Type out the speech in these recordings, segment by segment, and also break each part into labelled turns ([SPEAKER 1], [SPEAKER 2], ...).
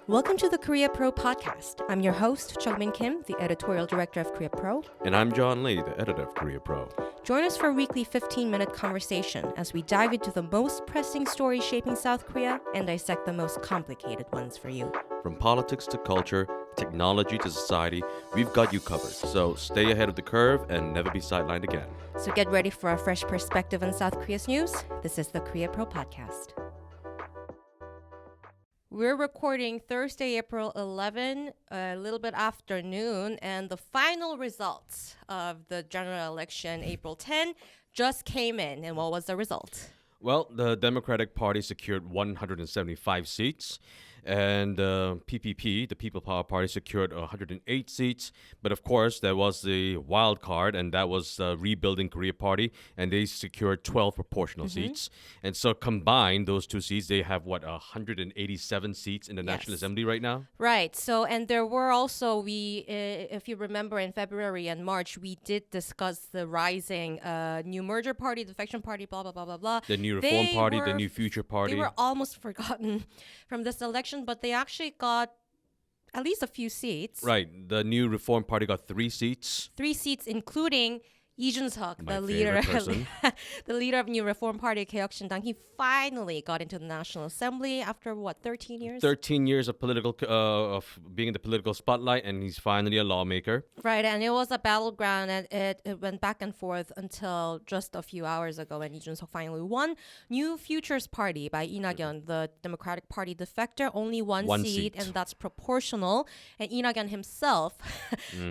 [SPEAKER 1] Welcome to the Korea Pro podcast. I'm your host, Jeongmin Kim, the editorial director of Korea Pro.
[SPEAKER 2] And I'm John Lee, the editor of Korea Pro.
[SPEAKER 1] Join us for a weekly 15-minute conversation as we dive into the most pressing stories shaping South Korea and dissect the most complicated ones for you.
[SPEAKER 2] From politics to culture, technology to society, we've got you covered. So stay ahead of the curve and never be sidelined again.
[SPEAKER 1] So get ready for a fresh perspective on South Korea's news. This is the Korea Pro podcast. We're recording Thursday, April 11, a little bit after noon, and the final results of the general election, April 10, just came in. And what was the result?
[SPEAKER 2] Well, the Democratic Party secured 175 seats, and PPP, the People Power Party, secured 108 seats. But of course, there was the wild card, and that was the Rebuilding Korea Party, and they secured 12 proportional seats. And so combined, those two seats, they have, 187 seats in the National Assembly right now?
[SPEAKER 1] Right. So, and there were also, if you remember, in February and March, we did discuss the rising new merger party, defection party, blah, blah, blah, blah, blah.
[SPEAKER 2] The new Reform Party, the new Future Party.
[SPEAKER 1] They were almost forgotten from this election, but they actually got at least a few seats.
[SPEAKER 2] Right. The new Reform Party got 3 seats.
[SPEAKER 1] 3 seats, including Lee Jae-myung,
[SPEAKER 2] My
[SPEAKER 1] the leader,
[SPEAKER 2] favorite person.
[SPEAKER 1] the leader of New Reform Party, Keoksin당. He finally got into the National Assembly after 13 years?
[SPEAKER 2] 13 years of of being in the political spotlight, and he's finally a lawmaker.
[SPEAKER 1] Right, and it was a battleground, and it went back and forth until just a few hours ago when Lee Jae-myung finally won. New Futures Party by Lee Na-kyun, the Democratic Party defector, only one seat, and that's proportional. And Lee Na-kyun himself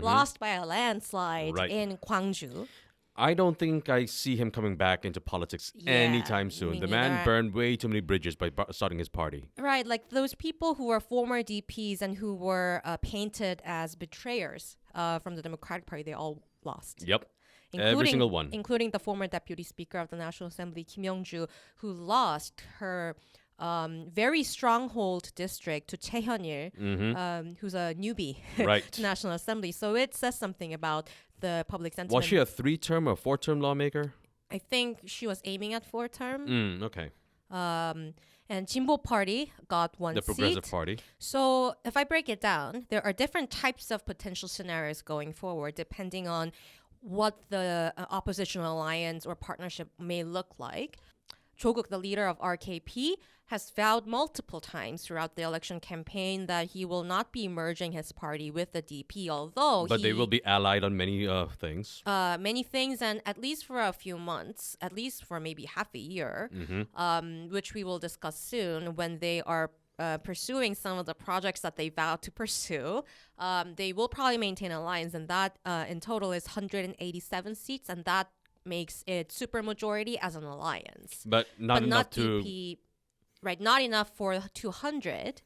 [SPEAKER 1] lost by a landslide in Gwangju.
[SPEAKER 2] I don't think I see him coming back into politics anytime soon.
[SPEAKER 1] me
[SPEAKER 2] The man
[SPEAKER 1] neither.
[SPEAKER 2] burned way too many bridges by starting his party.
[SPEAKER 1] Right, like those people who were former DPs and who were painted as betrayers from the Democratic Party, they all lost.
[SPEAKER 2] Yep. Every single one.
[SPEAKER 1] Including the former Deputy Speaker of the National Assembly, Kim Yong-ju, who lost her very stronghold district to Chae Hyun-il, who's a newbie to National Assembly. So it says something about the public sentiment.
[SPEAKER 2] Was she a 3-term or 4-term lawmaker?
[SPEAKER 1] I think she was aiming at 4-term.
[SPEAKER 2] Okay.
[SPEAKER 1] And Jinbo Party got 1 seat.
[SPEAKER 2] The Progressive Party.
[SPEAKER 1] So if I break it down, there are different types of potential scenarios going forward depending on what the opposition alliance or partnership may look like. Cho-guk, the leader of RKP, has vowed multiple times throughout the election campaign that he will not be merging his party with the DP,
[SPEAKER 2] But they will be allied on many things.
[SPEAKER 1] Many things, and at least for a few months, at least for maybe half a year, which we will discuss soon when they are pursuing some of the projects that they vowed to pursue. They will probably maintain alliance, and that in total is 187 seats, and that makes it supermajority as an alliance.
[SPEAKER 2] But not enough to...
[SPEAKER 1] DP, right, not enough for 200.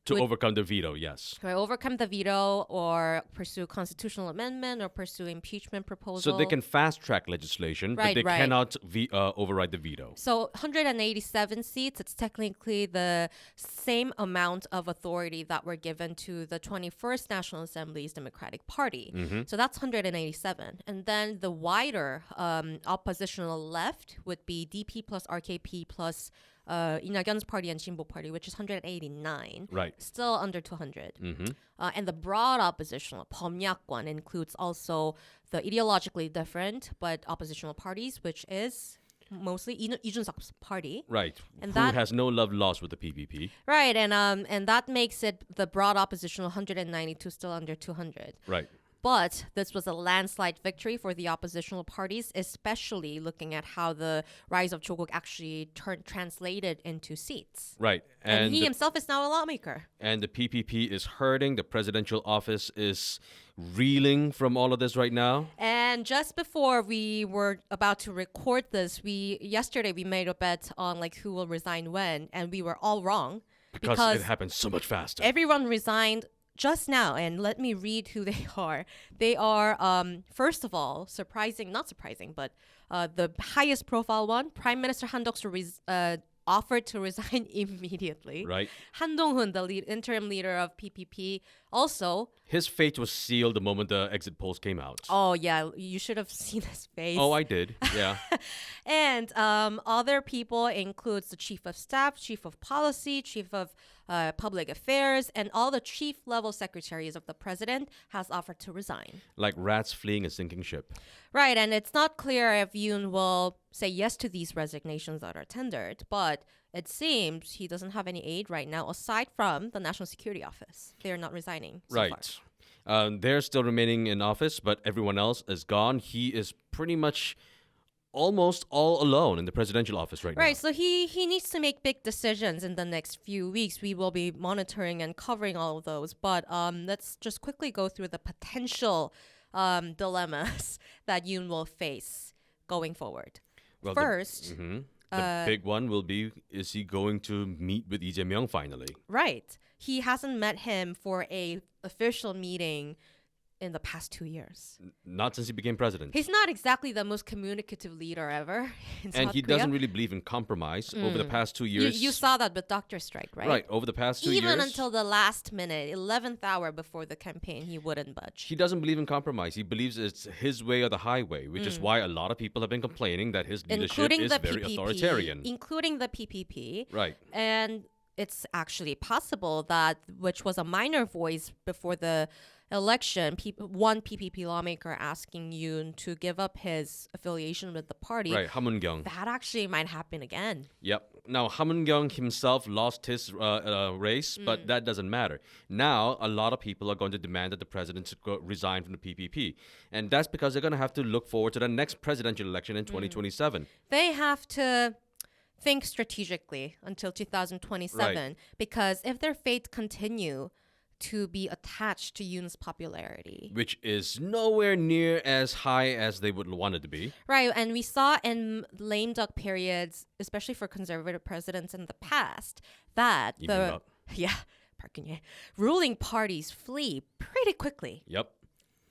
[SPEAKER 2] To overcome the veto, yes.
[SPEAKER 1] Or overcome the veto or pursue constitutional amendment or pursue impeachment proposal.
[SPEAKER 2] So they can fast-track legislation, but they cannot override the veto.
[SPEAKER 1] So 187 seats, it's technically the same amount of authority that were given to the 21st National Assembly's Democratic Party. So that's 187. And then the wider oppositional left would be DP plus RKP plus Lee Na-kyun's party and Jinbo Party, which is 189.
[SPEAKER 2] Right.
[SPEAKER 1] Still under 200. And the broad oppositional, 범야권, includes also the ideologically different but oppositional parties, which is mostly Lee Jae-myung's party.
[SPEAKER 2] Right.
[SPEAKER 1] And
[SPEAKER 2] who has no love lost with the PPP.
[SPEAKER 1] Right. And that makes it the broad oppositional 192 still under 200.
[SPEAKER 2] Right.
[SPEAKER 1] But this was a landslide victory for the oppositional parties, especially looking at how the rise of Cho-guk actually translated into seats.
[SPEAKER 2] Right.
[SPEAKER 1] And he himself is now a lawmaker.
[SPEAKER 2] And the PPP is hurting. The presidential office is reeling from all of this right now.
[SPEAKER 1] And just before we were about to record this, yesterday we made a bet on who will resign when, and we were all wrong.
[SPEAKER 2] Because it happened so much faster.
[SPEAKER 1] Everyone resigned just now, and let me read who they are. They are, first of all, not surprising, but the highest profile one, Prime Minister Han Duck-soo offered to resign immediately.
[SPEAKER 2] Right.
[SPEAKER 1] Han Dong-hoon, the interim leader of PPP, also.
[SPEAKER 2] His fate was sealed the moment the exit polls came out.
[SPEAKER 1] Oh, yeah. You should have seen his face.
[SPEAKER 2] Oh, I did. Yeah.
[SPEAKER 1] And other people includes the chief of staff, chief of policy, chief of public affairs, and all the chief level secretaries of the president has offered to resign.
[SPEAKER 2] Like rats fleeing a sinking ship.
[SPEAKER 1] Right, and it's not clear if Yoon will say yes to these resignations that are tendered, but it seems he doesn't have any aid right now aside from the National Security Office. They are not resigning so far.
[SPEAKER 2] They're still remaining in office, but everyone else is gone. He is pretty much almost all alone in the presidential office right now.
[SPEAKER 1] Right, so he needs to make big decisions in the next few weeks. We will be monitoring and covering all of those. But let's just quickly go through the potential dilemmas that Yoon will face going forward.
[SPEAKER 2] Well,
[SPEAKER 1] First,
[SPEAKER 2] the big one will be, is he going to meet with Lee Jae-myung finally?
[SPEAKER 1] Right. He hasn't met him for a official meeting in the past 2 years.
[SPEAKER 2] Not since he became president.
[SPEAKER 1] He's not exactly the most communicative leader ever in
[SPEAKER 2] And
[SPEAKER 1] South
[SPEAKER 2] he
[SPEAKER 1] Korea.
[SPEAKER 2] doesn't really believe in compromise over the past 2 years.
[SPEAKER 1] You saw that with Doctor Strike, right?
[SPEAKER 2] Right, over the past 2 years.
[SPEAKER 1] Even until the last minute, 11th hour before the campaign, he wouldn't budge.
[SPEAKER 2] He doesn't believe in compromise. He believes it's his way or the highway, which is why a lot of people have been complaining that his leadership is very authoritarian.
[SPEAKER 1] Including the PPP.
[SPEAKER 2] Right.
[SPEAKER 1] And it's actually possible that, which was a minor voice before the election, one PPP lawmaker asking Yoon to give up his affiliation with the party.
[SPEAKER 2] Right, Han Dong-hoon.
[SPEAKER 1] That actually might happen again.
[SPEAKER 2] Yep. Now, Han Dong-hoon himself lost his race, but that doesn't matter. Now, a lot of people are going to demand that the president should resign from the PPP. And that's because they're going to have to look forward to the next presidential election in 2027.
[SPEAKER 1] They have to think strategically until 2027
[SPEAKER 2] Right.
[SPEAKER 1] because if their fate continue to be attached to Yoon's popularity.
[SPEAKER 2] Which is nowhere near as high as they would want it to be.
[SPEAKER 1] Right, and we saw in lame duck periods, especially for conservative presidents in the past, that Park Geun-hye, ruling parties flee pretty quickly.
[SPEAKER 2] Yep.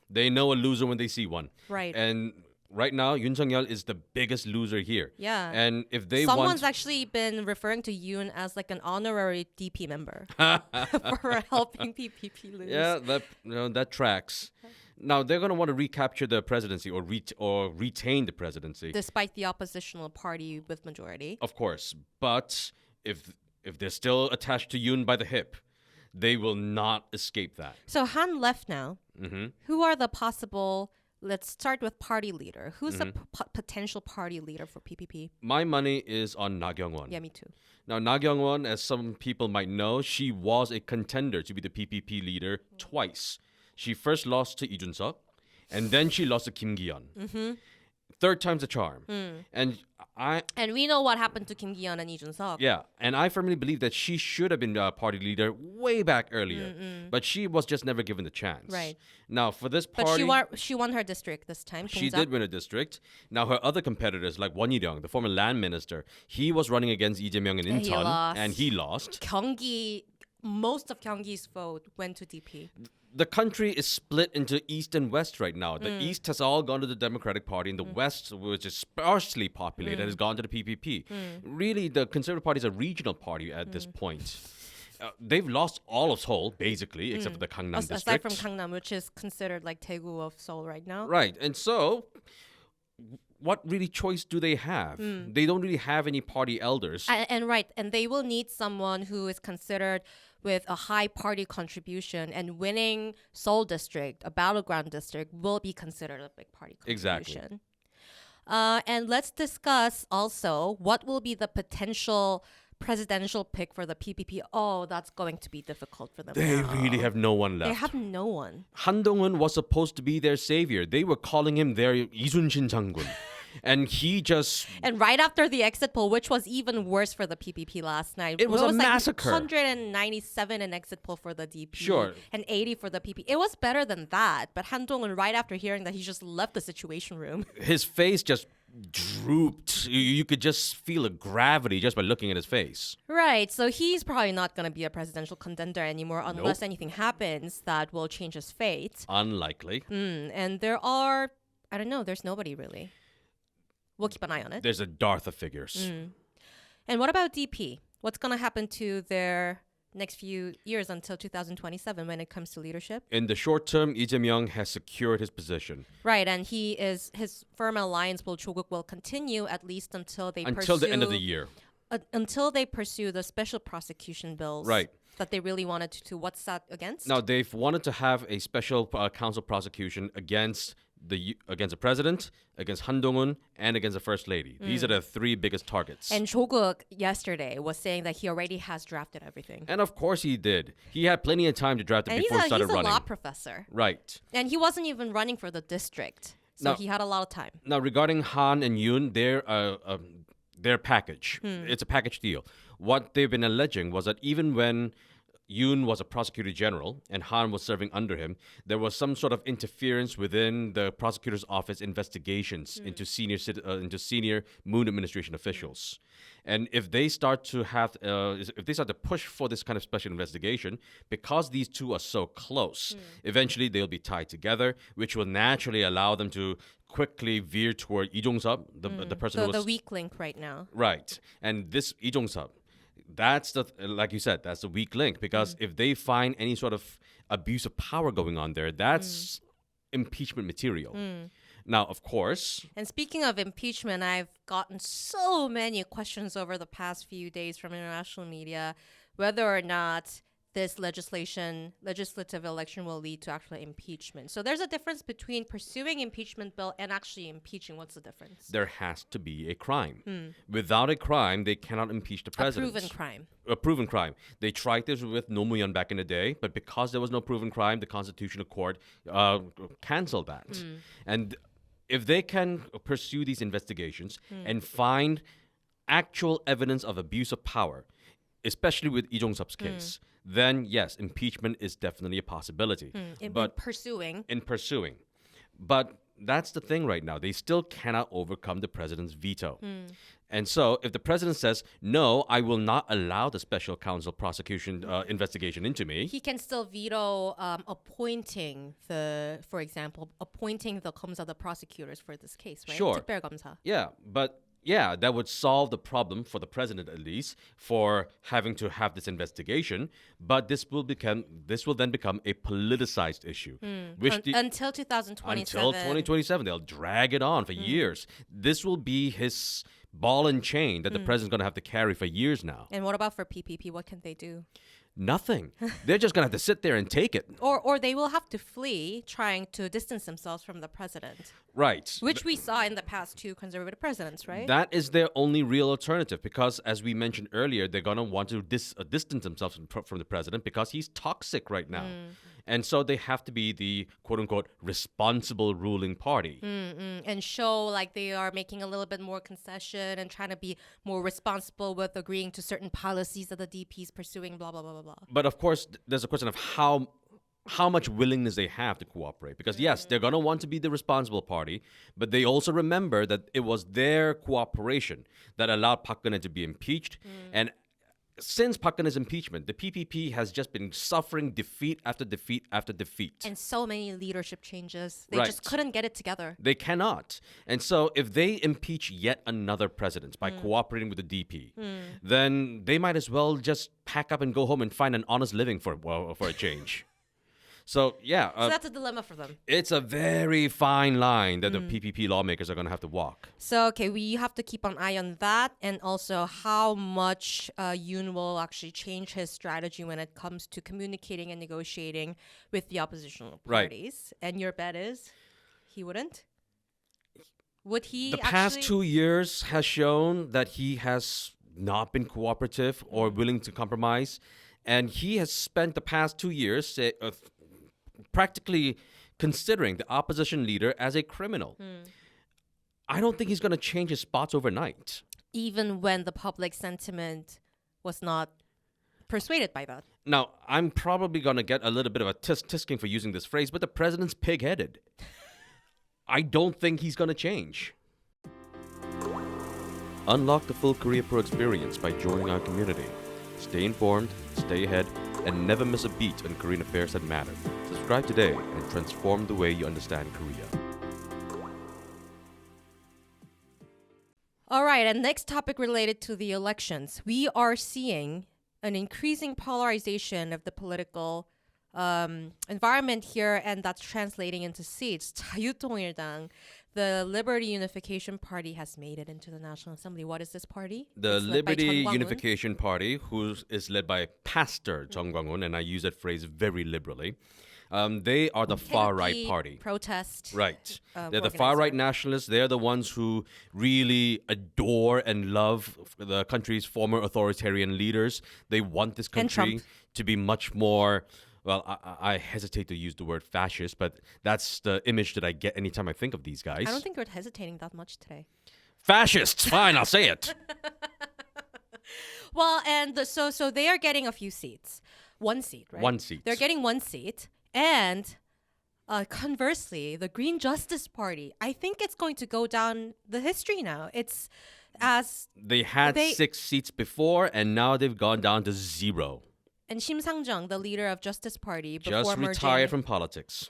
[SPEAKER 2] They know a loser when they see one.
[SPEAKER 1] Right.
[SPEAKER 2] And right now, Yoon Suk-yeol is the biggest loser here.
[SPEAKER 1] Yeah.
[SPEAKER 2] And if they
[SPEAKER 1] Someone's actually been referring to Yoon as like an honorary DP member for helping PPP lose.
[SPEAKER 2] Yeah, that tracks. Now, they're going to want to recapture the presidency or retain the presidency.
[SPEAKER 1] Despite the oppositional party with majority.
[SPEAKER 2] Of course. But if they're still attached to Yoon by the hip, they will not escape that.
[SPEAKER 1] So Han left now. Who are the possible... Let's start with party leader. Who's the potential party leader for PPP?
[SPEAKER 2] My money is on Na Kyung-won.
[SPEAKER 1] Yeah, me too.
[SPEAKER 2] Now, Na Kyung-won, as some people might know, she was a contender to be the PPP leader twice. She first lost to Lee Jun-suk, and then she lost to Kim Gi-yeon. Third time's a charm.
[SPEAKER 1] And we know what happened to Kim Gi-yeon and Lee Jun-suk.
[SPEAKER 2] Yeah, and I firmly believe that she should have been party leader way back earlier, but she was just never given the chance.
[SPEAKER 1] Right.
[SPEAKER 2] Now, for this party...
[SPEAKER 1] But she won her district this time.
[SPEAKER 2] She did win a district. Now, her other competitors, like Won Yi-ryung, the former land minister, he was running against Lee Jae-myung in Incheon, and he lost.
[SPEAKER 1] Most of Gyeonggi's vote went to DP.
[SPEAKER 2] The country is split into East and West right now. The East has all gone to the Democratic Party, and the West, which is sparsely populated, has gone to the PPP. Really, the Conservative Party is a regional party at this point. They've lost all of Seoul, basically, except for the Gangnam district.
[SPEAKER 1] Aside from Gangnam, which is considered like Daegu of Seoul right now.
[SPEAKER 2] Right, and so... what really choice do they have? They don't really have any party elders.
[SPEAKER 1] And they will need someone who is considered with a high party contribution, and winning Seoul district, a battleground district, will be considered a big party contribution.
[SPEAKER 2] Exactly.
[SPEAKER 1] And let's discuss also what will be the potential presidential pick for the PPP. Oh, that's going to be difficult for them.
[SPEAKER 2] They
[SPEAKER 1] now.
[SPEAKER 2] really have no one left.
[SPEAKER 1] They have no one.
[SPEAKER 2] Han Dong-hoon was supposed to be their savior. They were calling him their 이순신 장군. And he just...
[SPEAKER 1] And right after the exit poll, which was even worse for the PPP last night.
[SPEAKER 2] It was a massacre.
[SPEAKER 1] 197 in exit poll for the DP.
[SPEAKER 2] Sure.
[SPEAKER 1] And 80 for the PP. It was better than that. But Han Dong-hoon, right after hearing that, he just left the situation room.
[SPEAKER 2] His face just drooped. You could just feel a gravity just by looking at his face.
[SPEAKER 1] Right. So he's probably not going to be a presidential contender anymore unless anything happens that will change his fate.
[SPEAKER 2] Unlikely.
[SPEAKER 1] And there are, I don't know, there's nobody really. We'll keep an eye on it.
[SPEAKER 2] There's a dearth of figures.
[SPEAKER 1] And what about DP? What's going to happen to their next few years until 2027 when it comes to leadership?
[SPEAKER 2] In the short term, Lee Jae-myung has secured his position.
[SPEAKER 1] Right, and his firm alliance with Choguk will continue at least until they
[SPEAKER 2] until the end of the year.
[SPEAKER 1] Until they pursue the special prosecution bills.
[SPEAKER 2] Right.
[SPEAKER 1] that they really wanted to. What's that against?
[SPEAKER 2] Now, they've wanted to have a special counsel prosecution against the president, against Han Dong-hoon, and against the first lady. These are the three biggest targets.
[SPEAKER 1] And Joguk yesterday was saying that he already has drafted everything.
[SPEAKER 2] And of course he did. He had plenty of time to draft it before he started running.
[SPEAKER 1] He's a law professor.
[SPEAKER 2] Right.
[SPEAKER 1] And he wasn't even running for the district. So he had a lot of time.
[SPEAKER 2] Now, regarding Han and Yoon, their package, it's a package deal. What they've been alleging was that even when Yoon was a prosecutor general and Han was serving under him, there was some sort of interference within the prosecutor's office investigations into senior Moon administration officials. And if they start to push for this kind of special investigation, because these two are so close, eventually they'll be tied together, which will naturally allow them to quickly veer toward Lee Jong-suk, the person who was
[SPEAKER 1] the weak link right now.
[SPEAKER 2] Right. And this Lee Jong-suk, that's like you said, that's the weak link, because if they find any sort of abuse of power going on there, that's impeachment material. Now, of course.
[SPEAKER 1] And speaking of impeachment, I've gotten so many questions over the past few days from international media whether or not this legislative election will lead to actual impeachment. So there's a difference between pursuing impeachment bill and actually impeaching. What's the difference?
[SPEAKER 2] There has to be a crime. Without a crime, they cannot impeach the president. A proven crime. They tried this with Roh Moo-hyun back in the day, but because there was no proven crime, the Constitutional Court canceled that. And if they can pursue these investigations and find actual evidence of abuse of power, especially with Lee Jong-suk's case, then yes, impeachment is definitely a possibility.
[SPEAKER 1] In pursuing.
[SPEAKER 2] But that's the thing right now. They still cannot overcome the president's veto. And so if the president says, no, I will not allow the special counsel prosecution investigation into me.
[SPEAKER 1] He can still veto appointing the 검사, the prosecutors for this case, right?
[SPEAKER 2] Sure.
[SPEAKER 1] 특별검사.
[SPEAKER 2] Yeah, but yeah, that would solve the problem for the president, at least, for having to have this investigation. But this will then become a politicized issue.
[SPEAKER 1] Until 2027.
[SPEAKER 2] Until 2027. They'll drag it on for years. This will be his ball and chain that the president's going to have to carry for years now.
[SPEAKER 1] And what about for PPP? What can they do?
[SPEAKER 2] Nothing. They're just going to have to sit there and take it.
[SPEAKER 1] Or they will have to flee, trying to distance themselves from the president.
[SPEAKER 2] Right.
[SPEAKER 1] Which we saw in the past two conservative presidents, right?
[SPEAKER 2] That is their only real alternative, because as we mentioned earlier, they're going to want to distance themselves from the president because he's toxic right now. And so they have to be the quote-unquote responsible ruling party.
[SPEAKER 1] And show like they are making a little bit more concession and trying to be more responsible with agreeing to certain policies that the DP is pursuing, blah, blah, blah, blah, blah.
[SPEAKER 2] But of course, there's a question of how much willingness they have to cooperate. Because yes, they're going to want to be the responsible party, but they also remember that it was their cooperation that allowed Park Geun-hye to be impeached. And since Park Geun-hye's impeachment, the PPP has just been suffering defeat after defeat after defeat.
[SPEAKER 1] And so many leadership changes. They just couldn't get it together.
[SPEAKER 2] They cannot. And so if they impeach yet another president by cooperating with the DP, then they might as well just pack up and go home and find an honest living for a change. So, yeah.
[SPEAKER 1] So that's a dilemma for them.
[SPEAKER 2] It's a very fine line that the PPP lawmakers are going to have to walk.
[SPEAKER 1] So, okay, we have to keep an eye on that, and also how much Yoon will actually change his strategy when it comes to communicating and negotiating with the oppositional parties. Right. And your bet is he wouldn't? Would he
[SPEAKER 2] past 2 years has shown that he has not been cooperative or willing to compromise. And he has spent the past 2 years practically considering the opposition leader as a criminal. I don't think he's going to change his spots overnight.
[SPEAKER 1] Even when the public sentiment was not persuaded by that.
[SPEAKER 2] Now, I'm probably going to get a little bit of a tisking for using this phrase, but the president's pig-headed. I don't think he's going to change. Unlock the full Korea Pro experience by joining our community. Stay informed, stay ahead, and never miss a beat on Korean affairs that matter. Subscribe today and transform the way you understand Korea.
[SPEAKER 1] All right, and next topic related to the elections. We are seeing an increasing polarization of the political environment here, and that's translating into seats. 자유통일당, the Liberty Unification Party has made it into the National Assembly. What is this party?
[SPEAKER 2] The
[SPEAKER 1] It's led by
[SPEAKER 2] Liberty
[SPEAKER 1] Jeon Kwang-un.
[SPEAKER 2] Unification Party, who is led by Pastor Jeong Kwang-un, and I use that phrase very liberally. They are the far-right
[SPEAKER 1] Tanuki
[SPEAKER 2] party.
[SPEAKER 1] Protest.
[SPEAKER 2] Right. They're the far-right nationalists. They're the ones who really adore and love the country's former authoritarian leaders. They want this country to be much more, well, I hesitate to use the word fascist, but that's the image that I get anytime I think of these guys.
[SPEAKER 1] I don't think you're hesitating that much today.
[SPEAKER 2] Fascists! Fine, I'll say it.
[SPEAKER 1] Well, and so they are getting a few seats. One seat, right?
[SPEAKER 2] One seat.
[SPEAKER 1] They're getting one seat. And conversely, the Green Justice Party, I think it's going to go down the history now. It's as
[SPEAKER 2] They had 6 seats before, and now they've gone down to 0.
[SPEAKER 1] And Shim Sang-jung, the leader of Justice Party, before
[SPEAKER 2] Just
[SPEAKER 1] merging,
[SPEAKER 2] retired from politics.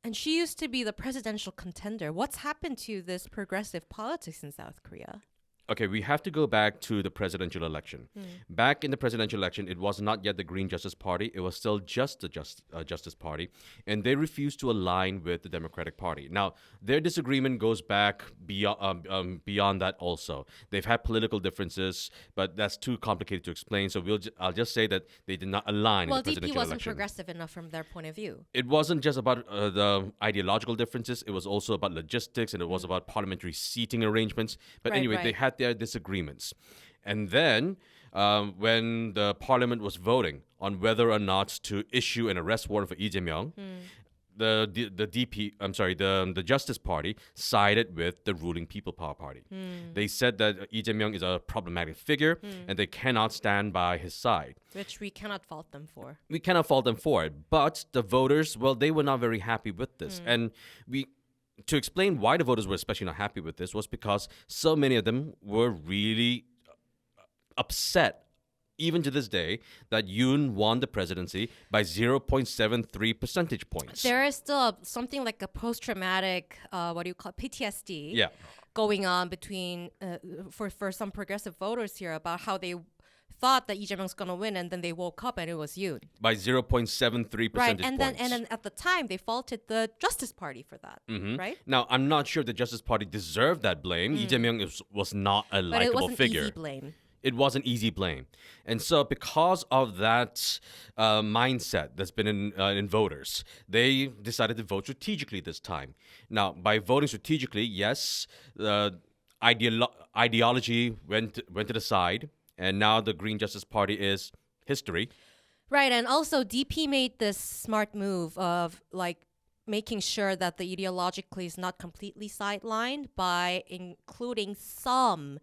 [SPEAKER 1] and she used to be the presidential contender. What's happened to this progressive politics in South Korea?
[SPEAKER 2] Okay, we have to go back to the presidential election. Back in the presidential election, it was not yet the Green Justice Party. It was still just the Justice Party. And they refused to align with the Democratic Party. Now, their disagreement goes back beyond that also. They've had political differences, but that's too complicated to explain. So I'll just say that they did not align in the presidential
[SPEAKER 1] DP wasn't
[SPEAKER 2] election.
[SPEAKER 1] progressive enough from their point of view.
[SPEAKER 2] It wasn't just about the ideological differences. It was also about logistics, and it was about parliamentary seating arrangements. But anyway, they had their disagreements. And then when the parliament was voting on whether or not to issue an arrest warrant for Lee Jae-myung, the Justice Party sided with the ruling People Power Party. They said that Lee Jae-myung is a problematic figure and they cannot stand by his side.
[SPEAKER 1] Which we cannot fault them for.
[SPEAKER 2] We cannot fault them for it. But the voters, well, they were not very happy with this. And to explain why the voters were especially not happy with this was because so many of them were really upset, even to this day, that Yoon won the presidency by 0.73 percentage points.
[SPEAKER 1] There is still something like a post-traumatic, PTSD going on between, for some progressive voters here about how they thought that Lee Jae-myung's going to win, and then they woke up and it was Yoon.
[SPEAKER 2] By 0.73 percentage
[SPEAKER 1] right, and
[SPEAKER 2] points.
[SPEAKER 1] then at the time, they faulted the Justice Party for that, right?
[SPEAKER 2] Now, I'm not sure the Justice Party deserved that blame. Lee Jae-myung was not a likable figure.
[SPEAKER 1] But it wasn't easy blame.
[SPEAKER 2] It was an easy blame. And so because of that mindset that's been in voters, they decided to vote strategically this time. Now, by voting strategically, yes, ideology went to the side, and now the Green Justice Party is history.
[SPEAKER 1] Right, and also DP made this smart move of making sure that the ideologically is not completely sidelined by including some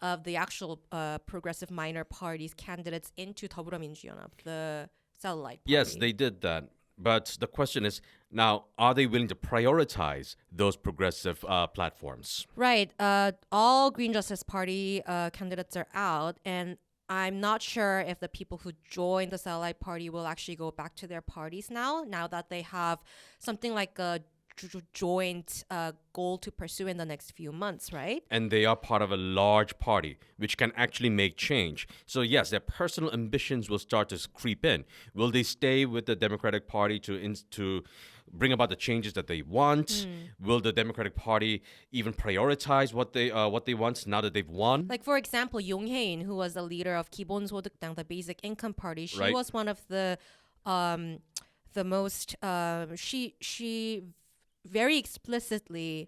[SPEAKER 1] of the actual progressive minor parties candidates into 더불어민주연합, the satellite party.
[SPEAKER 2] Yes, they did that. But the question is, now, are they willing to prioritize those progressive platforms?
[SPEAKER 1] Right. All Green Justice Party candidates are out, and I'm not sure if the people who joined the satellite party will actually go back to their parties now that they have something like a joint goal to pursue in the next few months, right?
[SPEAKER 2] And they are part of a large party, which can actually make change. So yes, their personal ambitions will start to creep in. Will they stay with the Democratic Party to bring about the changes that they want? Will the Democratic Party even prioritize what they want now that they've won?
[SPEAKER 1] Like, for example, Yong Hae-in, who was the leader of 기본소득당, the Basic Income Party, she was one of the most she very explicitly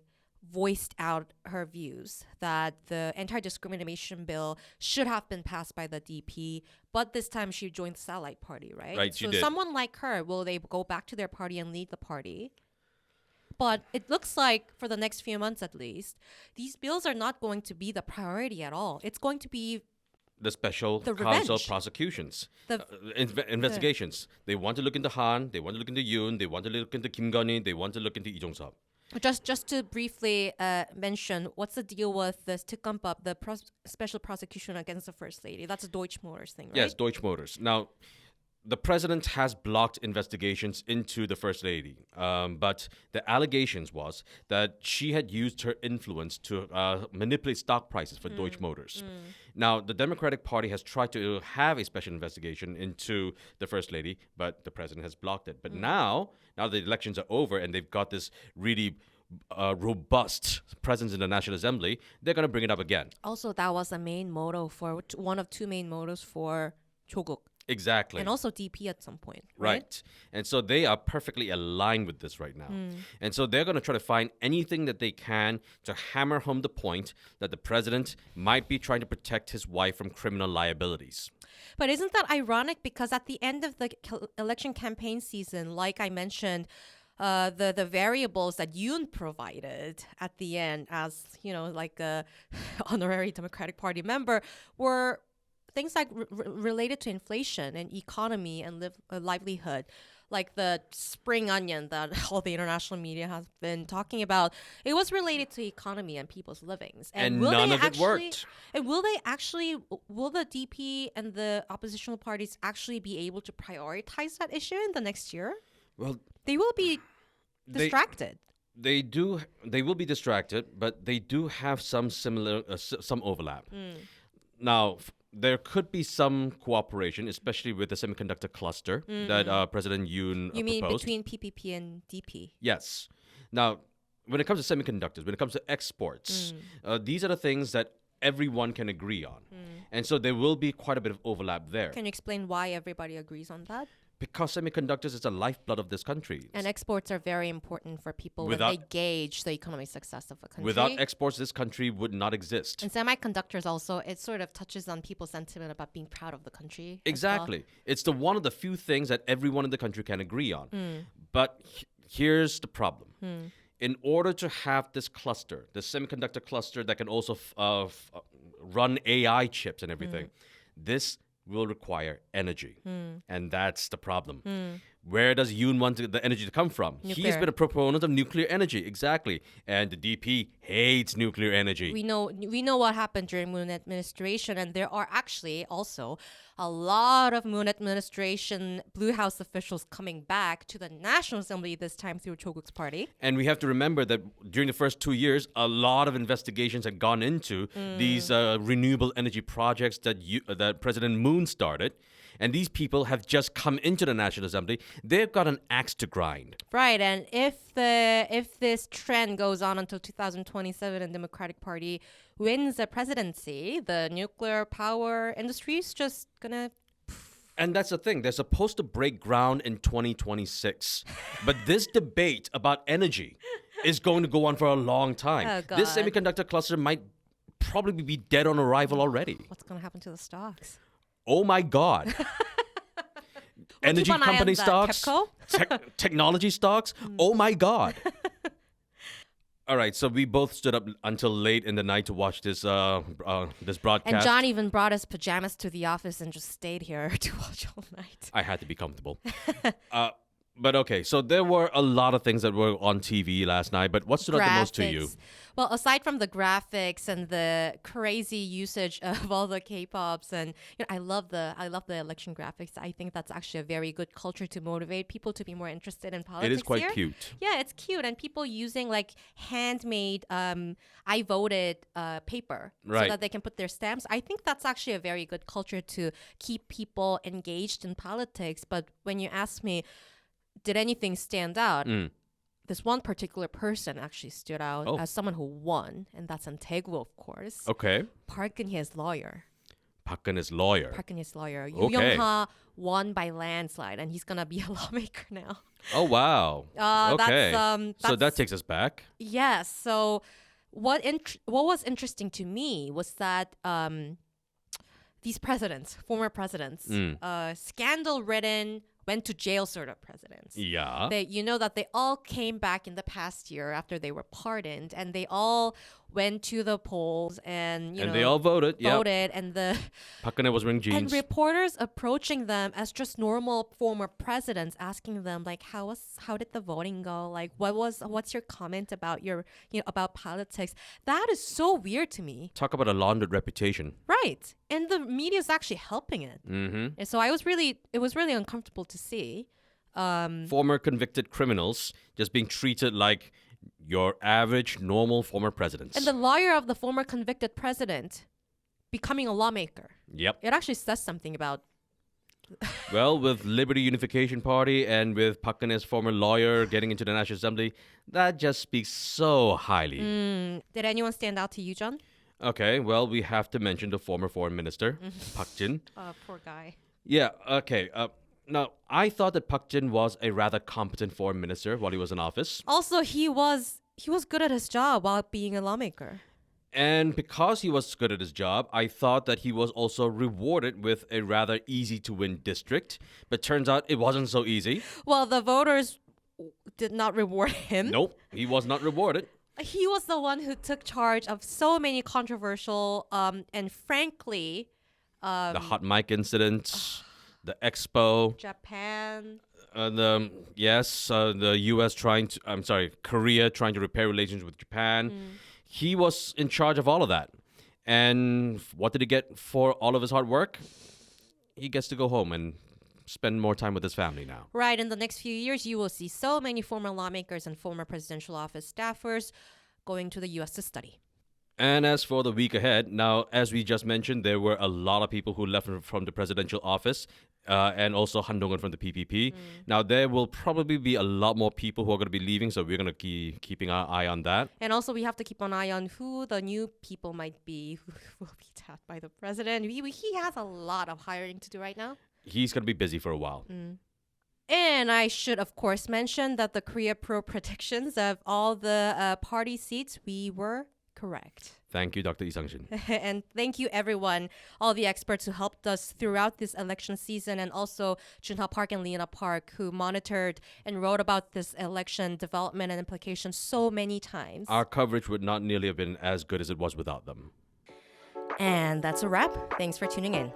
[SPEAKER 1] voiced out her views that the anti-discrimination bill should have been passed by the DP, but this time she joined the satellite party, right?
[SPEAKER 2] Right, she
[SPEAKER 1] so
[SPEAKER 2] did.
[SPEAKER 1] Someone like her, will they go back to their party and lead the party? But it looks like for the next few months at least, these bills are not going to be the priority at all. It's going to be
[SPEAKER 2] the special counsel
[SPEAKER 1] revenge.
[SPEAKER 2] Prosecutions, investigations. They want to look into Han, they want to look into Yoon, they want to look into Kim Gun-in, they want to look into Lee Jong-suk.
[SPEAKER 1] Just to briefly mention, what's the deal with this 특검법, the special prosecution against the First Lady? That's a Deutsche Motors thing, right?
[SPEAKER 2] Yes, Deutsche Motors. Now, the president has blocked investigations into the First Lady, but the allegations was that she had used her influence to manipulate stock prices for Deutsche Motors. Now, the Democratic Party has tried to have a special investigation into the First Lady, but the president has blocked it. But now the elections are over and they've got this really robust presence in the National Assembly, they're going to bring it up again.
[SPEAKER 1] Also, that was the main motto for one of two main mottos for 조국.
[SPEAKER 2] Exactly.
[SPEAKER 1] And also DP at some point,
[SPEAKER 2] right? And so they are perfectly aligned with this right now. And so they're going to try to find anything that they can to hammer home the point that the president might be trying to protect his wife from criminal liabilities.
[SPEAKER 1] But isn't that ironic? Because at the end of the election campaign season, like I mentioned, the variables that Yoon provided at the end as, like a honorary Democratic Party member were things like related to inflation and economy and livelihood, like the spring onion that all the international media has been talking about. It was related to economy and people's livings.
[SPEAKER 2] And none of it worked.
[SPEAKER 1] And will the DP and the oppositional parties actually be able to prioritize that issue in the next year?
[SPEAKER 2] Well,
[SPEAKER 1] they will be distracted.
[SPEAKER 2] They will be distracted, but they do have some overlap. Now, there could be some cooperation, especially with the semiconductor cluster that President Yoon proposed.
[SPEAKER 1] You mean between PPP and DP?
[SPEAKER 2] Yes. Now, when it comes to semiconductors, when it comes to exports, these are the things that everyone can agree on. And so there will be quite a bit of overlap there.
[SPEAKER 1] Can you explain why everybody agrees on that?
[SPEAKER 2] Because semiconductors is the lifeblood of this country.
[SPEAKER 1] And exports are very important for people when they gauge the economic success of a country.
[SPEAKER 2] Without exports, this country would not exist.
[SPEAKER 1] And semiconductors also, it sort of touches on people's sentiment about being proud of the country.
[SPEAKER 2] Exactly. Well. It's one of the few things that everyone in the country can agree on. But here's the problem. In order to have this cluster, the semiconductor cluster that can also run AI chips and everything, this will require energy. And that's the problem. Where does Yoon want the energy to come from?
[SPEAKER 1] Nuclear.
[SPEAKER 2] He's been a proponent of nuclear energy, exactly. And the DP hates nuclear energy.
[SPEAKER 1] We know what happened during Moon administration, and there are actually also a lot of Moon administration Blue House officials coming back to the National Assembly this time through Cho-guk's party.
[SPEAKER 2] And we have to remember that during the first 2 years, a lot of investigations had gone into these renewable energy projects that President Moon started. And these people have just come into the National Assembly. They've got an axe to grind.
[SPEAKER 1] Right, and if this trend goes on until 2027 and Democratic Party wins the presidency, the nuclear power industry is just gonna...
[SPEAKER 2] And that's the thing. They're supposed to break ground in 2026. But this debate about energy is going to go on for a long time.
[SPEAKER 1] Oh, God.
[SPEAKER 2] This semiconductor cluster might probably be dead on arrival already.
[SPEAKER 1] What's going to happen to the stocks?
[SPEAKER 2] Oh my God. Energy company stocks, technology stocks. Oh my God. All right, so we both stood up until late in the night to watch this broadcast.
[SPEAKER 1] And John even brought his pajamas to the office and just stayed here to watch all night.
[SPEAKER 2] I had to be comfortable. But okay, so there were a lot of things that were on TV last night, but what stood out the most to you?
[SPEAKER 1] Well, aside from the graphics and the crazy usage of all the K-pops, and I love the election graphics. I think that's actually a very good culture to motivate people to be more interested in politics.
[SPEAKER 2] It is quite cute.
[SPEAKER 1] Yeah, it's cute, and people using like handmade I voted paper so that they can put their stamps. I think that's actually a very good culture to keep people engaged in politics. But when you ask me, did anything stand out? This one particular person actually stood out as someone who won, and that's An Tae-gu, of course.
[SPEAKER 2] Okay.
[SPEAKER 1] Park Geun-hye's lawyer.
[SPEAKER 2] Park Geun-hye's lawyer. Yoo
[SPEAKER 1] Young-ha won by landslide, and he's gonna be a lawmaker now.
[SPEAKER 2] Oh wow. Okay. So that takes us back.
[SPEAKER 1] Yes. So what was interesting to me was that these former presidents, scandal-ridden, went to jail sort of presidents.
[SPEAKER 2] Yeah.
[SPEAKER 1] That they all came back in the past year after they were pardoned, and they all went to the polls and
[SPEAKER 2] they all voted.
[SPEAKER 1] And the
[SPEAKER 2] Park Geun-hye was wearing jeans.
[SPEAKER 1] And reporters approaching them as just normal former presidents, asking them like, how did the voting go? Like, what's your comment about about politics? That is so weird to me.
[SPEAKER 2] Talk about a laundered reputation.
[SPEAKER 1] Right. And the media is actually helping it. And so it was really uncomfortable to see.
[SPEAKER 2] Former convicted criminals just being treated like your average, normal former presidents.
[SPEAKER 1] And the lawyer of the former convicted president becoming a lawmaker.
[SPEAKER 2] Yep.
[SPEAKER 1] It actually says something about
[SPEAKER 2] Well, with Liberty Unification Party and with Park Geun-hye's former lawyer getting into the National Assembly, that just speaks so highly.
[SPEAKER 1] Did anyone stand out to you, John?
[SPEAKER 2] Okay, well, we have to mention the former foreign minister, Park Jin.
[SPEAKER 1] Poor guy.
[SPEAKER 2] Yeah, okay. Now, I thought that Park Jin was a rather competent foreign minister while he was in office.
[SPEAKER 1] Also, he was good at his job while being a lawmaker.
[SPEAKER 2] And because he was good at his job, I thought that he was also rewarded with a rather easy-to-win district. But turns out it wasn't so easy.
[SPEAKER 1] Well, the voters did not reward him.
[SPEAKER 2] Nope, he was not rewarded.
[SPEAKER 1] He was the one who took charge of so many controversial and frankly...
[SPEAKER 2] the hot mic incident, the expo,
[SPEAKER 1] Japan...
[SPEAKER 2] the U.S. Korea trying to repair relations with Japan. He was in charge of all of that. And what did he get for all of his hard work? He gets to go home and spend more time with his family now.
[SPEAKER 1] Right. In the next few years, you will see so many former lawmakers and former presidential office staffers going to the U.S. to study.
[SPEAKER 2] And as for the week ahead, now, as we just mentioned, there were a lot of people who left from the presidential office and also Han Dong-hoon from the PPP. Now, there will probably be a lot more people who are going to be leaving, so we're going to keep keeping our eye on that.
[SPEAKER 1] And also, we have to keep an eye on who the new people might be who will be tapped by the president. He has a lot of hiring to do right now.
[SPEAKER 2] He's going to be busy for a while.
[SPEAKER 1] And I should, of course, mention that the Korea Pro predictions of all the party seats, we were correct.
[SPEAKER 2] Thank you, Dr. Lee Sang-shin.
[SPEAKER 1] And thank you, everyone, all the experts who helped us throughout this election season, and also Junha Park and Leona Park, who monitored and wrote about this election development and implications so many times.
[SPEAKER 2] Our coverage would not nearly have been as good as it was without them.
[SPEAKER 1] And that's a wrap. Thanks for tuning in.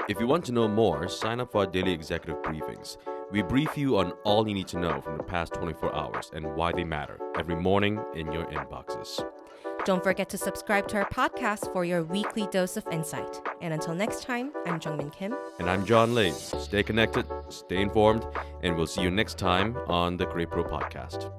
[SPEAKER 2] If you want to know more, sign up for our daily executive briefings. We brief you on all you need to know from the past 24 hours and why they matter every morning in your inboxes.
[SPEAKER 1] Don't forget to subscribe to our podcast for your weekly dose of insight. And until next time, I'm Jeongmin Kim.
[SPEAKER 2] And I'm John Lee. Stay connected, stay informed, and we'll see you next time on the Great Pro Podcast.